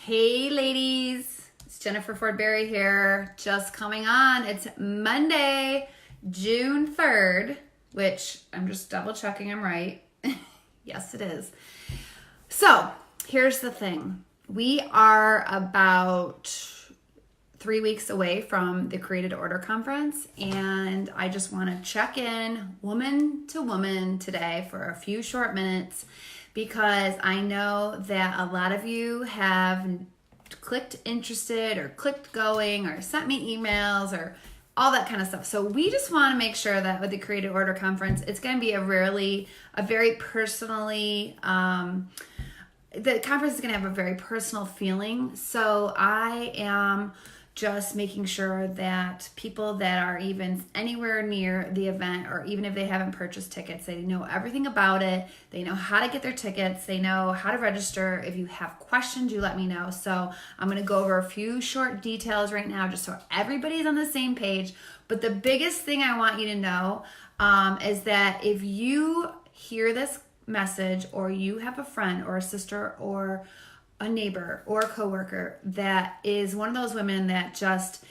Hey ladies, it's Jennifer Ford-Berry here, just coming on. It's Monday, June 3rd, which I'm just double checking I'm right. Yes, it is. So here's the thing. We are about 3 weeks away from the Created Order Conference, and I just want to check in woman to woman today for a few short minutes because I know that a lot of you have clicked interested or clicked going or sent me emails or all that kind of stuff. So we just want to make sure that with the Created Order Conference, it's going to be a very personally, the conference is going to have a very personal feeling. So I am just making sure that people that are even anywhere near the event, or even if they haven't purchased tickets, they know everything about it. They know how to get their tickets. They know how to register. If you have questions, you let me know. So I'm going to go over a few short details right now, just so everybody's on the same page. But the biggest thing I want you to know is that if you hear this message, or you have a friend or a sister or a neighbor or a coworker that is one of those women that just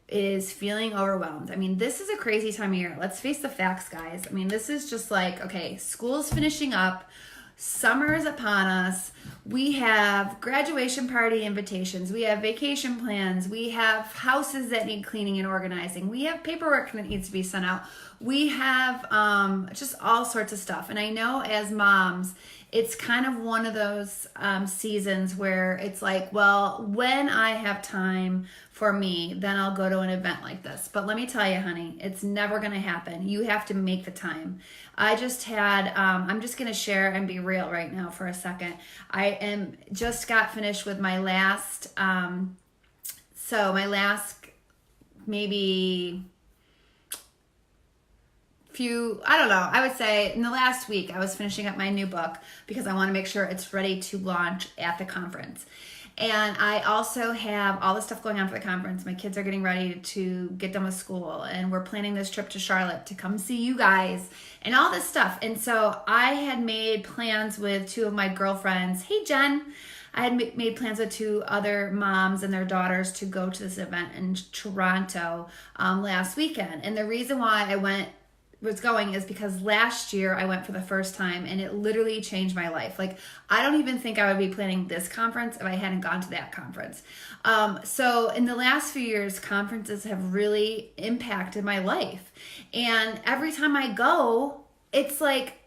is feeling overwhelmed. I mean, this is a crazy time of year. Let's face the facts, guys. I mean, this is just like, okay, school's finishing up. Summer is upon us. We have graduation party invitations. We have vacation plans. We have houses that need cleaning and organizing. We have paperwork that needs to be sent out. We have just all sorts of stuff. And I know as moms, it's kind of one of those seasons where it's like, well, when I have time for me, then I'll go to an event like this. But let me tell you, honey, it's never going to happen. You have to make the time. I just had, I'm just going to share and be real right now for a second. I just got finished with my last, maybe I don't know, I would say in the last week, I was finishing up my new book because I want to make sure it's ready to launch at the conference. And I also have all the stuff going on for the conference. My kids are getting ready to get done with school, and we're planning this trip to Charlotte to come see you guys and all this stuff. And so I had made plans with two of my girlfriends. Hey, Jen. I had made plans with two other moms and their daughters to go to this event in Toronto last weekend. And the reason why I was going is because last year I went for the first time, and it literally changed my life. Like, I don't even think I would be planning this conference if I hadn't gone to that conference. So in the last few years, conferences have really impacted my life. And every time I go, it's like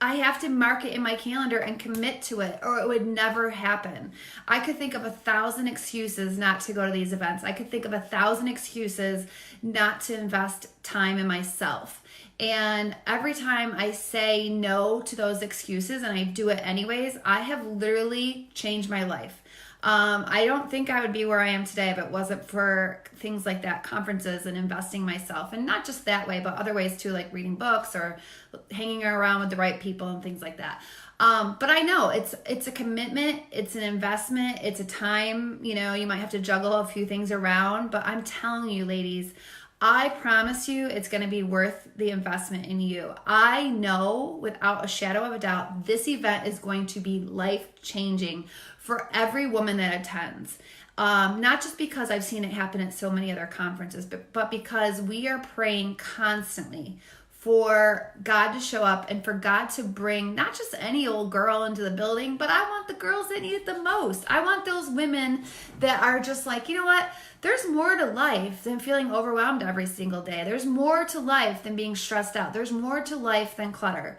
I have to mark it in my calendar and commit to it, or it would never happen. I could think of 1,000 excuses not to go to these events. I could think of 1,000 excuses not to invest time in myself. And every time I say no to those excuses and I do it anyways, I have literally changed my life. I don't think I would be where I am today if it wasn't for things like that, conferences and investing myself. And not just that way, but other ways too, like reading books or hanging around with the right people and things like that. But I know it's a commitment, it's an investment, it's a time, you might have to juggle a few things around, but I'm telling you, ladies, I promise you it's going to be worth the investment in you. I know without a shadow of a doubt, this event is going to be life-changing for every woman that attends. Not just because I've seen it happen at so many other conferences, but because we are praying constantly for God to show up and for God to bring not just any old girl into the building, but I want the girls that need it the most. I want those women that are just like, you know what? There's more to life than feeling overwhelmed every single day. There's more to life than being stressed out. There's more to life than clutter.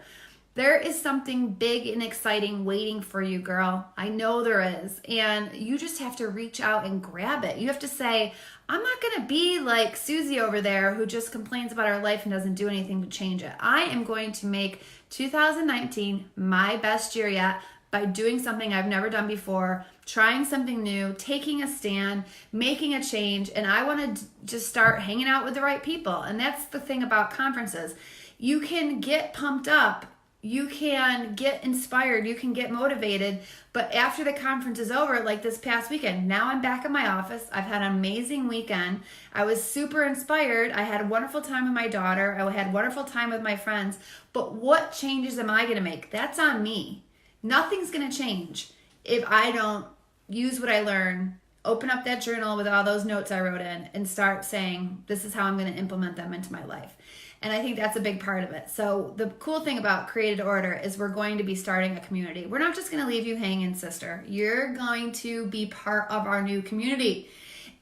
There is something big and exciting waiting for you, girl. I know there is. And you just have to reach out and grab it. You have to say, I'm not going to be like Susie over there who just complains about her life and doesn't do anything to change it. I am going to make 2019 my best year yet by doing something I've never done before, trying something new, taking a stand, making a change. And I want to just start hanging out with the right people. And that's the thing about conferences. You can get pumped up. You can get inspired, you can get motivated, but after the conference is over, like this past weekend, now I'm back in my office. I've had an amazing weekend. I was super inspired. I had a wonderful time with my daughter. I had a wonderful time with my friends, but what changes am I going to make? That's on me. Nothing's going to change if I don't use what I learned, open up that journal with all those notes I wrote in, and start saying, this is how I'm going to implement them into my life. And I think that's a big part of it. So the cool thing about Created Order is we're going to be starting a community. We're not just going to leave you hanging, sister. You're going to be part of our new community.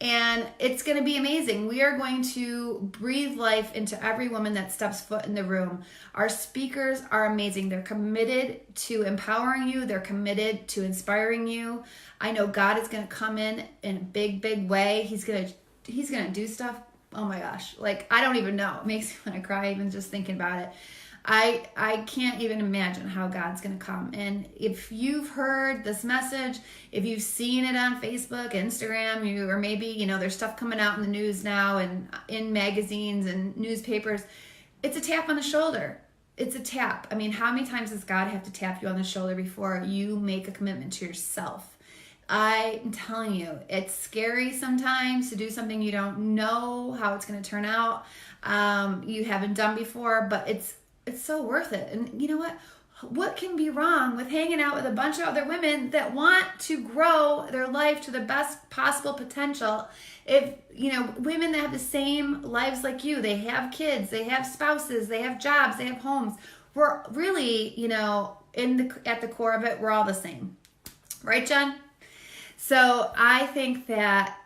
And it's going to be amazing. We are going to breathe life into every woman that steps foot in the room. Our speakers are amazing. They're committed to empowering you. They're committed to inspiring you. I know God is going to come in a big, big way. He's going to do stuff. Oh my gosh. Like, I don't even know. It makes me want to cry even just thinking about it. I can't even imagine how God's going to come. And if you've heard this message, if you've seen it on Facebook, Instagram, or maybe, there's stuff coming out in the news now and in magazines and newspapers, it's a tap on the shoulder. It's a tap. I mean, how many times does God have to tap you on the shoulder before you make a commitment to yourself? I'm telling you, it's scary sometimes to do something you don't know how it's going to turn out. You haven't done before, but it's so worth it. And you know what? What can be wrong with hanging out with a bunch of other women that want to grow their life to the best possible potential? If, women that have the same lives like you, they have kids, they have spouses, they have jobs, they have homes. We're really, at the core of it, we're all the same. Right, Jen? So I think that,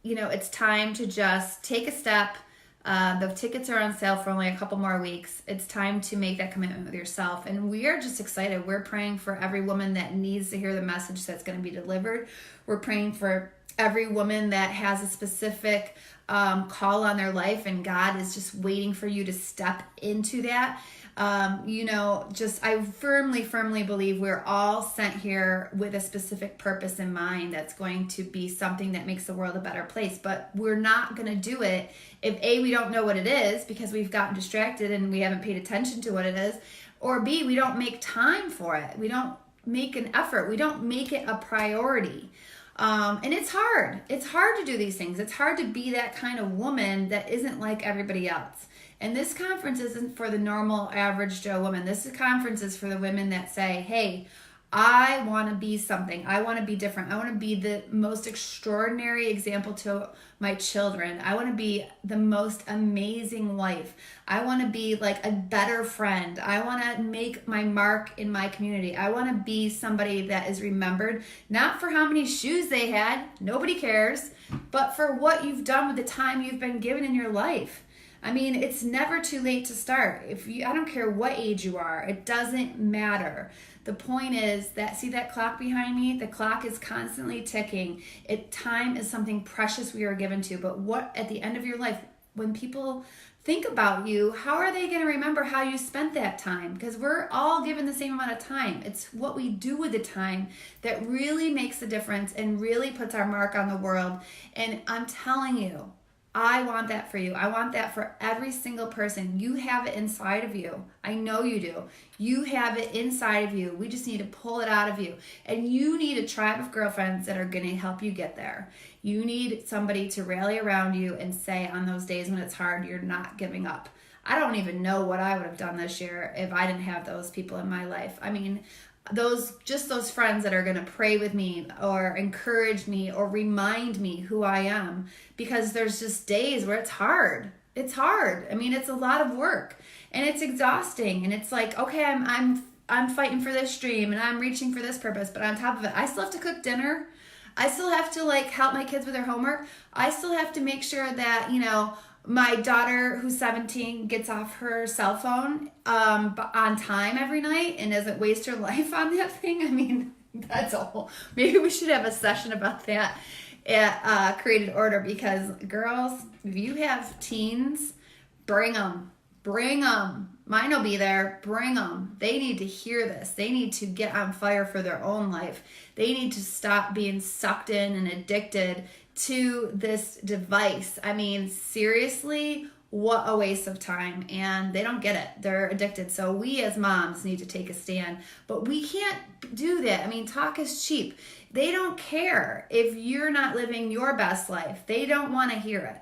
it's time to just take a step. The tickets are on sale for only a couple more weeks. It's time to make that commitment with yourself. And we are just excited. We're praying for every woman that needs to hear the message that's going to be delivered. We're praying for every woman that has a specific call on their life, and God is just waiting for you to step into that. I firmly believe we're all sent here with a specific purpose in mind that's going to be something that makes the world a better place. But we're not going to do it if A, we don't know what it is because we've gotten distracted and we haven't paid attention to what it is, or B, we don't make time for it. We don't make an effort. We don't make it a priority. And it's hard. It's hard to do these things. It's hard to be that kind of woman that isn't like everybody else. And this conference isn't for the normal average Joe woman. This conference is for the women that say, hey, I want to be something. I want to be different. I want to be the most extraordinary example to my children. I want to be the most amazing wife. I want to be like a better friend. I want to make my mark in my community. I want to be somebody that is remembered, not for how many shoes they had, nobody cares, but for what you've done with the time you've been given in your life. I mean, it's never too late to start. I don't care what age you are, it doesn't matter. The point is that, see that clock behind me? The clock is constantly ticking. Time is something precious we are given to. But what at the end of your life, when people think about you, how are they going to remember how you spent that time? Because we're all given the same amount of time. It's what we do with the time that really makes the difference and really puts our mark on the world. And I'm telling you, I want that for you. I want that for every single person. You have it inside of you. I know you do. You have it inside of you. We just need to pull it out of you. And you need a tribe of girlfriends that are going to help you get there. You need somebody to rally around you and say on those days when it's hard, you're not giving up. I don't even know what I would have done this year if I didn't have those people in my life. I mean, those friends that are going to pray with me or encourage me or remind me who I am, because there's just days where it's hard. It's hard. I mean, it's a lot of work and it's exhausting, and it's like, okay, I'm fighting for this dream and I'm reaching for this purpose, but on top of it, I still have to cook dinner. I still have to help my kids with their homework. I still have to make sure that, my daughter, who's 17, gets off her cell phone on time every night and doesn't waste her life on that thing. I mean, that's a whole... Maybe we should have a session about that at Created Order, because girls, if you have teens, bring them. Bring them. Mine will be there. Bring them. They need to hear this. They need to get on fire for their own life. They need to stop being sucked in and addicted to this device. I mean, seriously, what a waste of time. And they don't get it. They're addicted. So we as moms need to take a stand. But we can't do that. I mean, talk is cheap. They don't care if you're not living your best life. They don't want to hear it.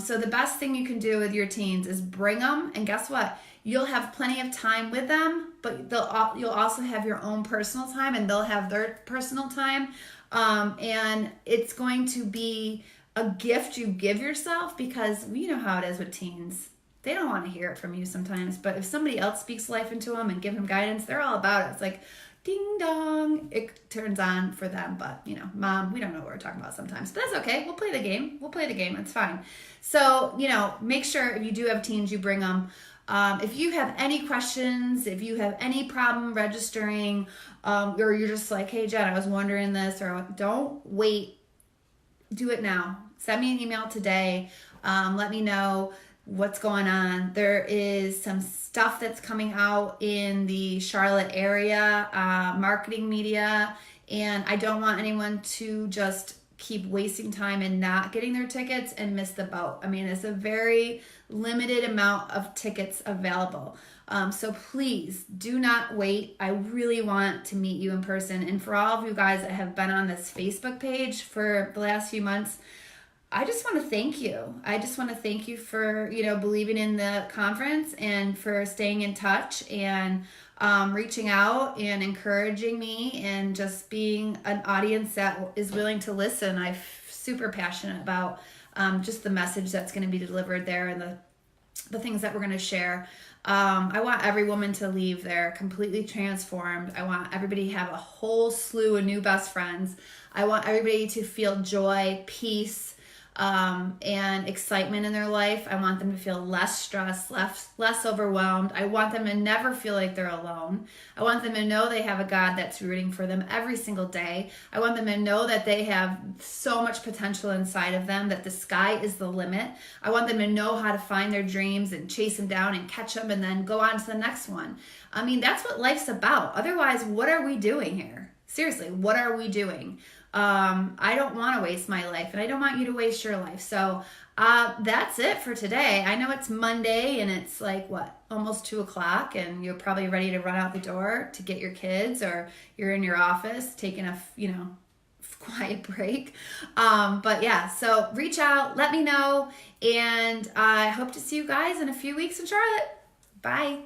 So the best thing you can do with your teens is bring them. And guess what? you'll have plenty of time with them, but you'll also have your own personal time, and they'll have their personal time. And it's going to be a gift you give yourself, because you know how it is with teens. They don't want to hear it from you sometimes, but if somebody else speaks life into them and give them guidance, they're all about it. It's like, ding dong, it turns on for them. But, Mom, we don't know what we're talking about sometimes. But that's okay. We'll play the game. It's fine. So, make sure if you do have teens, you bring them. If you have any questions, if you have any problem registering, or you're just like, hey, Jen, I was wondering this, or don't wait. Do it now. Send me an email today. Let me know what's going on. There is some stuff that's coming out in the Charlotte area, marketing media, and I don't want anyone to just keep wasting time and not getting their tickets and miss the boat. I mean, it's a very limited amount of tickets available. So please do not wait. I really want to meet you in person. And for all of you guys that have been on this Facebook page for the last few months, I just want to thank you. I just want to thank you for, believing in the conference, and for staying in touch, and reaching out and encouraging me, and just being an audience that is willing to listen. I'm super passionate about just the message that's going to be delivered there, and the things that we're going to share. I want every woman to leave there completely transformed. I want everybody to have a whole slew of new best friends. I want everybody to feel joy, peace, and excitement in their life. I want them to feel less stressed, less overwhelmed. I want them to never feel like they're alone. I want them to know they have a God that's rooting for them every single day. I want them to know that they have so much potential inside of them, that the sky is the limit. I want them to know how to find their dreams and chase them down and catch them, and then go on to the next one. I mean, that's what life's about. Otherwise, what are we doing here? Seriously, what are we doing? I don't want to waste my life, and I don't want you to waste your life. So that's it for today. I know it's Monday, and it's like, almost 2:00, and you're probably ready to run out the door to get your kids, or you're in your office taking a quiet break. But yeah, so reach out, let me know, and I hope to see you guys in a few weeks in Charlotte. Bye.